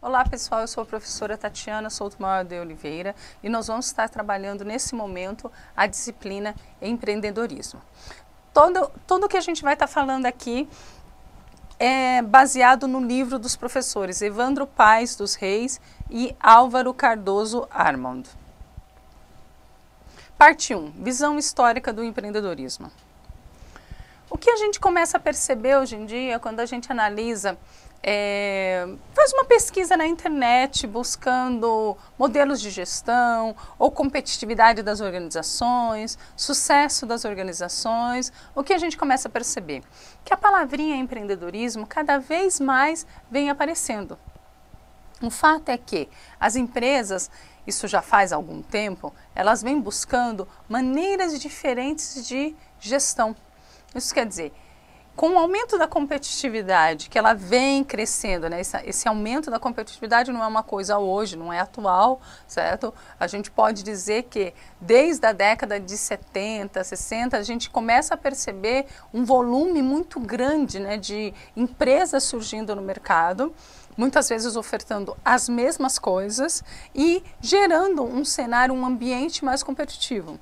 Olá pessoal, eu sou a professora Tatiana Souto-Maior de Oliveira e nós vamos estar trabalhando nesse momento a disciplina empreendedorismo. Tudo que a gente vai estar falando aqui é baseado no livro dos professores Evandro Paes dos Reis e Álvaro Cardoso Armond. Parte 1. Visão histórica do empreendedorismo. O que a gente começa a perceber hoje em dia, quando a gente analisa, faz uma pesquisa na internet buscando modelos de gestão ou competitividade das organizações, sucesso das organizações, o que a gente começa a perceber? Que a palavrinha empreendedorismo cada vez mais vem aparecendo. O fato é que as empresas, isso já faz algum tempo, elas vêm buscando maneiras diferentes de gestão. Isso quer dizer, com o aumento da competitividade, que ela vem crescendo, né? Esse aumento da competitividade não é uma coisa hoje, não é atual, certo? A gente pode dizer que desde a década de 70, 60, a gente começa a perceber um volume muito grande, né, de empresas surgindo no mercado, muitas vezes ofertando as mesmas coisas e gerando um cenário, um ambiente mais competitivo.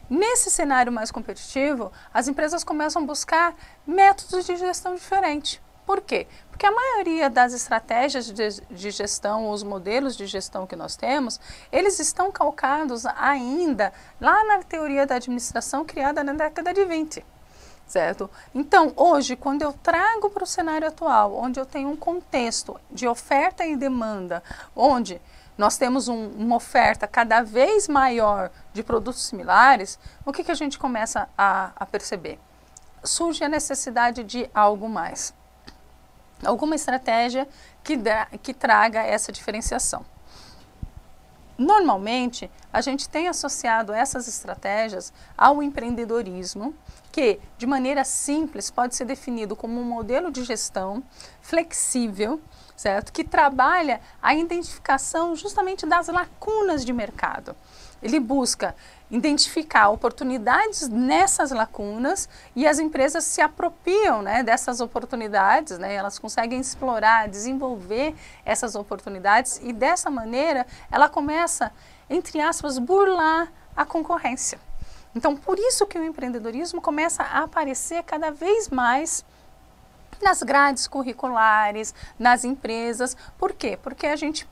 Nesse cenário mais competitivo, as empresas começam a buscar métodos de gestão diferentes. Por quê? Porque a maioria das estratégias de gestão, os modelos de gestão que nós temos, eles estão calcados ainda lá na teoria da administração criada na década de 20. Certo? Então, hoje, quando eu trago para o cenário atual, onde eu tenho um contexto de oferta e demanda, onde nós temos uma oferta cada vez maior de produtos similares, o que a gente começa a perceber? Surge a necessidade de algo mais. Alguma estratégia que traga essa diferenciação. Normalmente, a gente tem associado essas estratégias ao empreendedorismo, que, de maneira simples, pode ser definido como um modelo de gestão flexível, certo? Que trabalha a identificação justamente das lacunas de mercado. Ele busca identificar oportunidades nessas lacunas e as empresas se apropriam, né, dessas oportunidades, né, elas conseguem explorar, desenvolver essas oportunidades e dessa maneira ela começa, entre aspas, burlar a concorrência. Então, por isso que o empreendedorismo começa a aparecer cada vez mais nas grades curriculares, nas empresas. Por quê? Porque a gente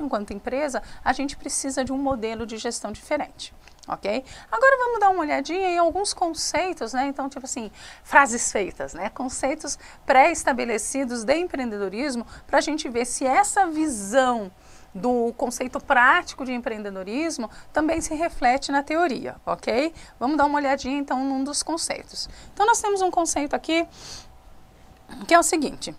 enquanto empresa, a gente precisa de um modelo de gestão diferente. Ok? Agora vamos dar uma olhadinha em alguns conceitos, né? Então, tipo assim, frases feitas, né? Conceitos pré-estabelecidos de empreendedorismo para a gente ver se essa visão do conceito prático de empreendedorismo também se reflete na teoria, ok? Vamos dar uma olhadinha então num dos conceitos. Então nós temos um conceito aqui que é o seguinte: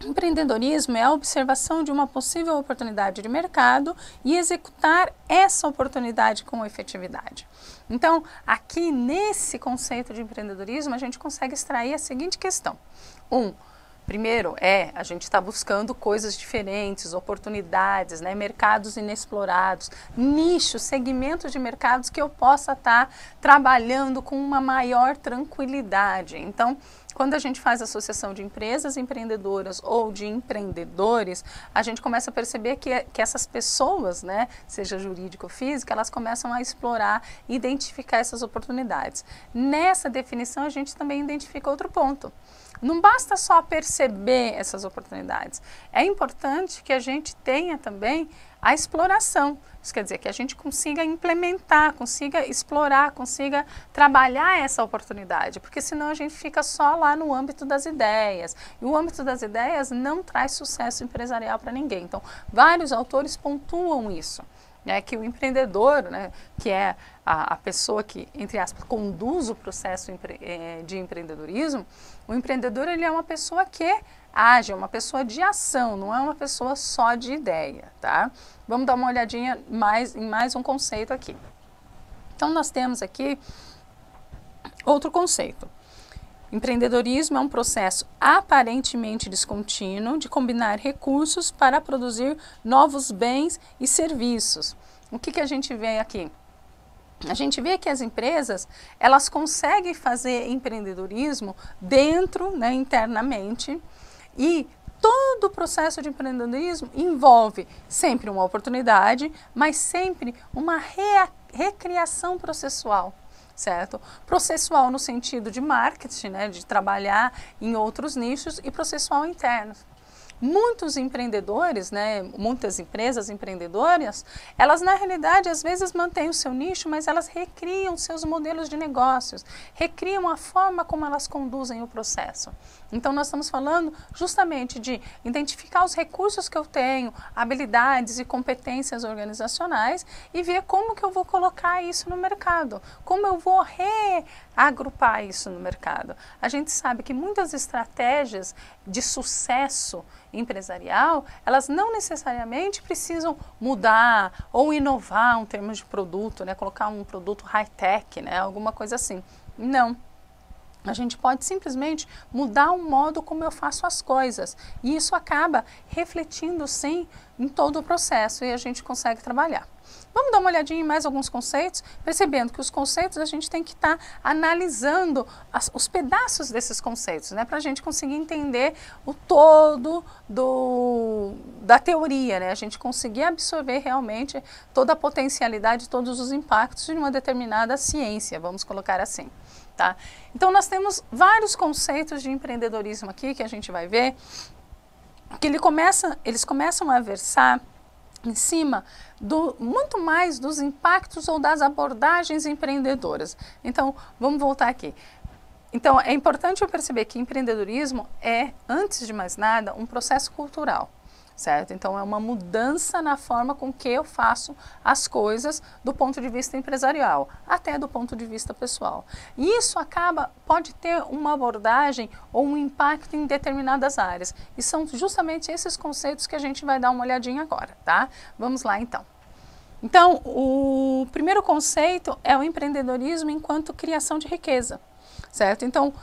empreendedorismo é a observação de uma possível oportunidade de mercado e executar essa oportunidade com efetividade. Então, aqui nesse conceito de empreendedorismo, a gente consegue extrair a seguinte questão. Primeiro a gente está buscando coisas diferentes, oportunidades, né, mercados inexplorados, nichos, segmentos de mercados que eu possa estar trabalhando com uma maior tranquilidade. Então, quando a gente faz associação de empresas empreendedoras ou de empreendedores, a gente começa a perceber que essas pessoas, né, seja jurídica ou física, elas começam a explorar e identificar essas oportunidades. Nessa definição, a gente também identifica outro ponto. Não basta só perceber essas oportunidades, é importante que a gente tenha também a exploração. Isso quer dizer que a gente consiga implementar, consiga explorar, consiga trabalhar essa oportunidade, porque senão a gente fica só lá no âmbito das ideias. E o âmbito das ideias não traz sucesso empresarial para ninguém. Então, vários autores pontuam isso. Que o empreendedor, né, que é a pessoa que, entre aspas, conduz o processo de empreendedorismo, o empreendedor ele é uma pessoa que age, é uma pessoa de ação, não é uma pessoa só de ideia, tá? Vamos dar uma olhadinha em mais um conceito aqui. Então, nós temos aqui outro conceito. Empreendedorismo é um processo aparentemente descontínuo de combinar recursos para produzir novos bens e serviços. O que a gente vê aqui? A gente vê que as empresas, elas conseguem fazer empreendedorismo dentro, né, internamente, e todo o processo de empreendedorismo envolve sempre uma oportunidade, mas sempre uma recriação processual, certo? Processual no sentido de marketing, né, de trabalhar em outros nichos, e processual interno. Muitos empreendedores, né, muitas empresas empreendedoras, elas na realidade às vezes mantêm o seu nicho, mas elas recriam seus modelos de negócios, recriam a forma como elas conduzem o processo. Então nós estamos falando justamente de identificar os recursos que eu tenho, habilidades e competências organizacionais, e ver como que eu vou colocar isso no mercado, como eu vou reagrupar isso no mercado. A gente sabe que muitas estratégias de sucesso empresarial, elas não necessariamente precisam mudar ou inovar em termos de produto, né, colocar um produto high-tech, né, alguma coisa assim. Não. A gente pode simplesmente mudar o modo como eu faço as coisas, e isso acaba refletindo sim em todo o processo, e a gente consegue trabalhar. Vamos dar uma olhadinha em mais alguns conceitos, percebendo que os conceitos a gente tem que estar analisando os pedaços desses conceitos, né, para a gente conseguir entender o todo da teoria, né, a gente conseguir absorver realmente toda a potencialidade, todos os impactos de uma determinada ciência, vamos colocar assim. Tá? Então nós temos vários conceitos de empreendedorismo aqui que a gente vai ver, que eles começam a versar em cima muito mais dos impactos ou das abordagens empreendedoras. Então vamos voltar aqui. Então é importante eu perceber que empreendedorismo é, antes de mais nada, um processo cultural. Certo? Então é uma mudança na forma com que eu faço as coisas do ponto de vista empresarial, até do ponto de vista pessoal. E isso pode ter uma abordagem ou um impacto em determinadas áreas. E são justamente esses conceitos que a gente vai dar uma olhadinha agora, tá? Vamos lá então. Então, o primeiro conceito é o empreendedorismo enquanto criação de riqueza, certo? Então,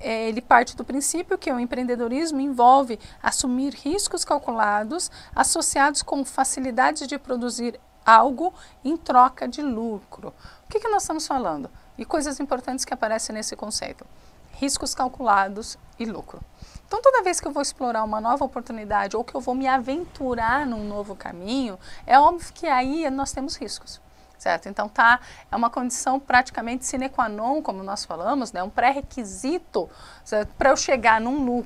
ele parte do princípio que o empreendedorismo envolve assumir riscos calculados associados com facilidades de produzir algo em troca de lucro. O que nós estamos falando? E coisas importantes que aparecem nesse conceito. Riscos calculados e lucro. Então, toda vez que eu vou explorar uma nova oportunidade ou que eu vou me aventurar num novo caminho, é óbvio que aí nós temos riscos. Certo? Então é uma condição praticamente sine qua non, como nós falamos, né? Um pré-requisito para eu chegar num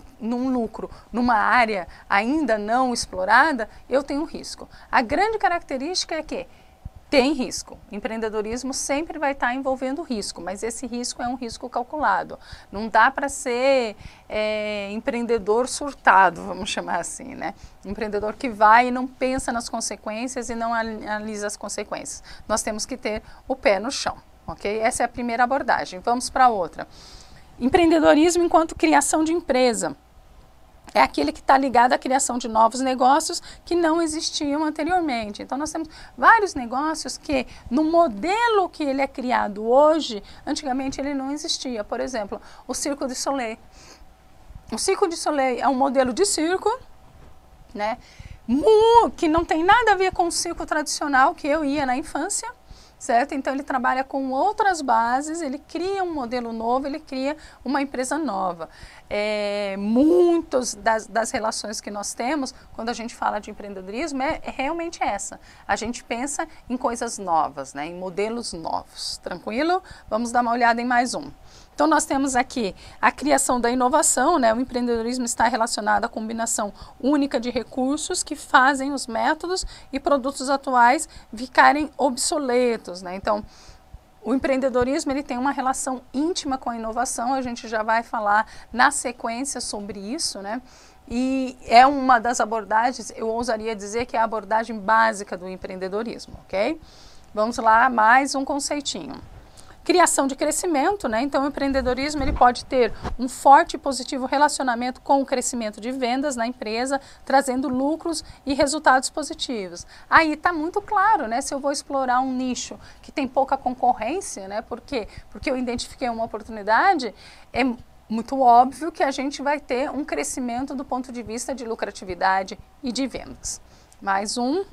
lucro, numa área ainda não explorada, eu tenho risco. A grande característica é que tem risco. Empreendedorismo sempre vai estar envolvendo risco, mas esse risco é um risco calculado. Não dá para ser empreendedor surtado, vamos chamar assim, né? Empreendedor que vai e não pensa nas consequências e não analisa as consequências. Nós temos que ter o pé no chão, ok? Essa é a primeira abordagem. Vamos para a outra. Empreendedorismo enquanto criação de empresa. É aquele que está ligado à criação de novos negócios que não existiam anteriormente. Então, nós temos vários negócios que, no modelo que ele é criado hoje, antigamente ele não existia. Por exemplo, o Cirque du Soleil. O Cirque du Soleil é um modelo de circo, né, que não tem nada a ver com o circo tradicional que eu ia na infância. Certo? Então ele trabalha com outras bases, ele cria um modelo novo, ele cria uma empresa nova. Muitas das relações que nós temos quando a gente fala de empreendedorismo é realmente essa. A gente pensa em coisas novas, né? Em modelos novos. Tranquilo? Vamos dar uma olhada em mais um. Então nós temos aqui a criação da inovação, né? O empreendedorismo está relacionado à combinação única de recursos que fazem os métodos e produtos atuais ficarem obsoletos, né? Então, o empreendedorismo ele tem uma relação íntima com a inovação, a gente já vai falar na sequência sobre isso, né? E é uma das abordagens, eu ousaria dizer que é a abordagem básica do empreendedorismo, ok? Vamos lá, mais um conceitinho. Criação de crescimento, né? Então o empreendedorismo ele pode ter um forte e positivo relacionamento com o crescimento de vendas na empresa, trazendo lucros e resultados positivos. Aí está muito claro, né? Se eu vou explorar um nicho que tem pouca concorrência, né? Por quê? Porque eu identifiquei uma oportunidade, é muito óbvio que a gente vai ter um crescimento do ponto de vista de lucratividade e de vendas. Mais um.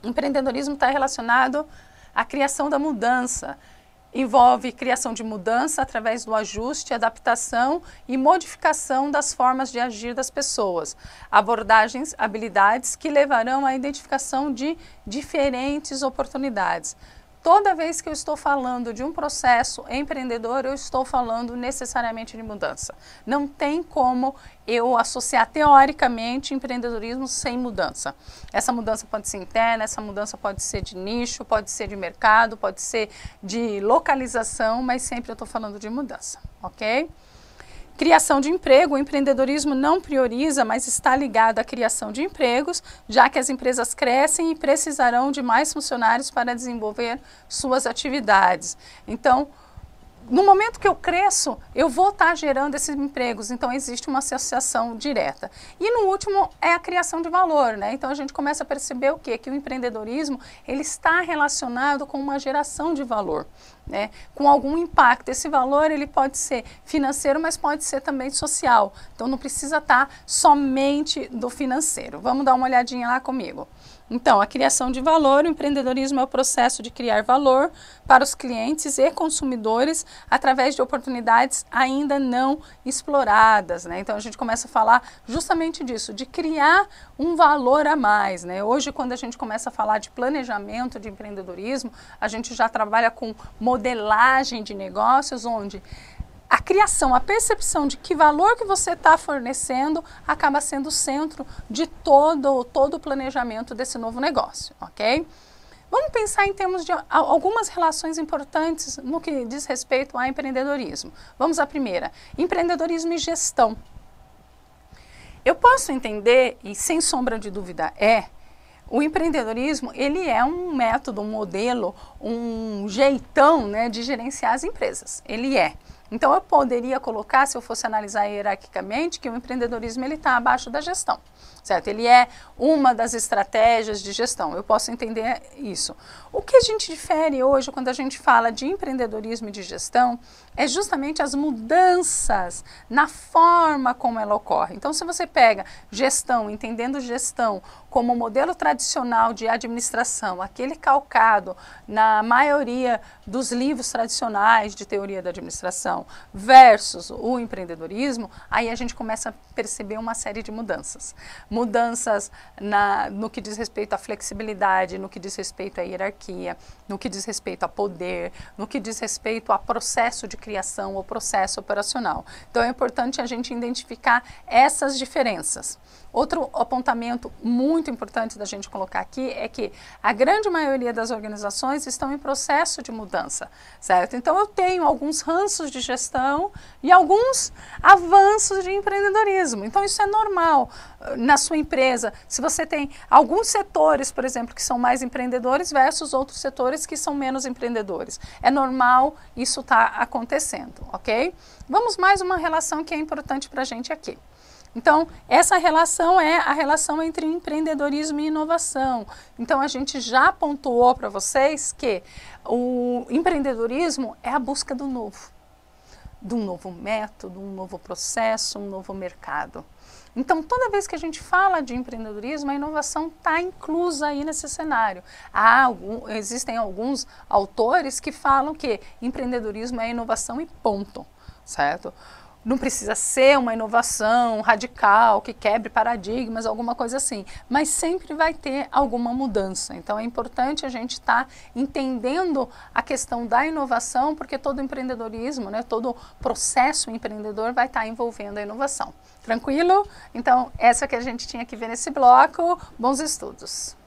Empreendedorismo está relacionado à criação da mudança. envolve criação de mudança através do ajuste, adaptação e modificação das formas de agir das pessoas. Abordagens, habilidades que levarão à identificação de diferentes oportunidades. Toda vez que eu estou falando de um processo empreendedor, eu estou falando necessariamente de mudança. Não tem como eu associar teoricamente empreendedorismo sem mudança. Essa mudança pode ser interna, essa mudança pode ser de nicho, pode ser de mercado, pode ser de localização, mas sempre eu estou falando de mudança, ok? Criação de emprego, o empreendedorismo não prioriza, mas está ligado à criação de empregos, já que as empresas crescem e precisarão de mais funcionários para desenvolver suas atividades. Então, no momento que eu cresço, eu vou estar gerando esses empregos, então existe uma associação direta. E no último é a criação de valor, né? Então a gente começa a perceber o quê? Que o empreendedorismo, ele está relacionado com uma geração de valor, né? Com algum impacto. Esse valor, ele pode ser financeiro, mas pode ser também social. Então não precisa estar somente do financeiro. Vamos dar uma olhadinha lá comigo. Então, a criação de valor, o empreendedorismo é o processo de criar valor para os clientes e consumidores através de oportunidades ainda não exploradas, né? Então, a gente começa a falar justamente disso, de criar um valor a mais, né? Hoje, quando a gente começa a falar de planejamento de empreendedorismo, a gente já trabalha com modelagem de negócios, onde a criação, a percepção de que valor que você está fornecendo acaba sendo o centro de todo o planejamento desse novo negócio, ok? Vamos pensar em termos de algumas relações importantes no que diz respeito a empreendedorismo. Vamos à primeira, empreendedorismo e gestão. Eu posso entender, e sem sombra de dúvida o empreendedorismo, ele é um método, um modelo, um jeitão, né, de gerenciar as empresas. Ele é. Então, eu poderia colocar, se eu fosse analisar hierarquicamente, que o empreendedorismo está abaixo da gestão, certo? Ele é uma das estratégias de gestão, eu posso entender isso. O que a gente difere hoje quando a gente fala de empreendedorismo e de gestão é justamente as mudanças na forma como ela ocorre. Então, se você pega gestão, entendendo gestão como modelo tradicional de administração, aquele calcado na maioria dos livros tradicionais de teoria da administração, versus o empreendedorismo, aí a gente começa a perceber uma série de mudanças. Mudanças no que diz respeito à flexibilidade, no que diz respeito à hierarquia, no que diz respeito a poder, no que diz respeito a processo de criação ou processo operacional. Então é importante a gente identificar essas diferenças. Outro apontamento muito importante da gente colocar aqui é que a grande maioria das organizações estão em processo de mudança, certo? Então eu tenho alguns ranços de gestão e alguns avanços de empreendedorismo. Então isso é normal na sua empresa. Se você tem alguns setores, por exemplo, que são mais empreendedores versus outros setores que são menos empreendedores. É normal isso estar acontecendo, ok? Vamos mais uma relação que é importante para a gente aqui. Então, essa relação é a relação entre empreendedorismo e inovação. Então, a gente já pontuou para vocês que o empreendedorismo é a busca do novo. De um novo método, um novo processo, um novo mercado. Então, toda vez que a gente fala de empreendedorismo, a inovação está inclusa aí nesse cenário. Existem alguns autores que falam que empreendedorismo é inovação e ponto, certo? Não precisa ser uma inovação radical, que quebre paradigmas, alguma coisa assim, mas sempre vai ter alguma mudança. Então é importante a gente estar entendendo a questão da inovação, porque todo empreendedorismo, né, todo processo empreendedor vai estar envolvendo a inovação. Tranquilo? Então essa que a gente tinha que ver nesse bloco. Bons estudos!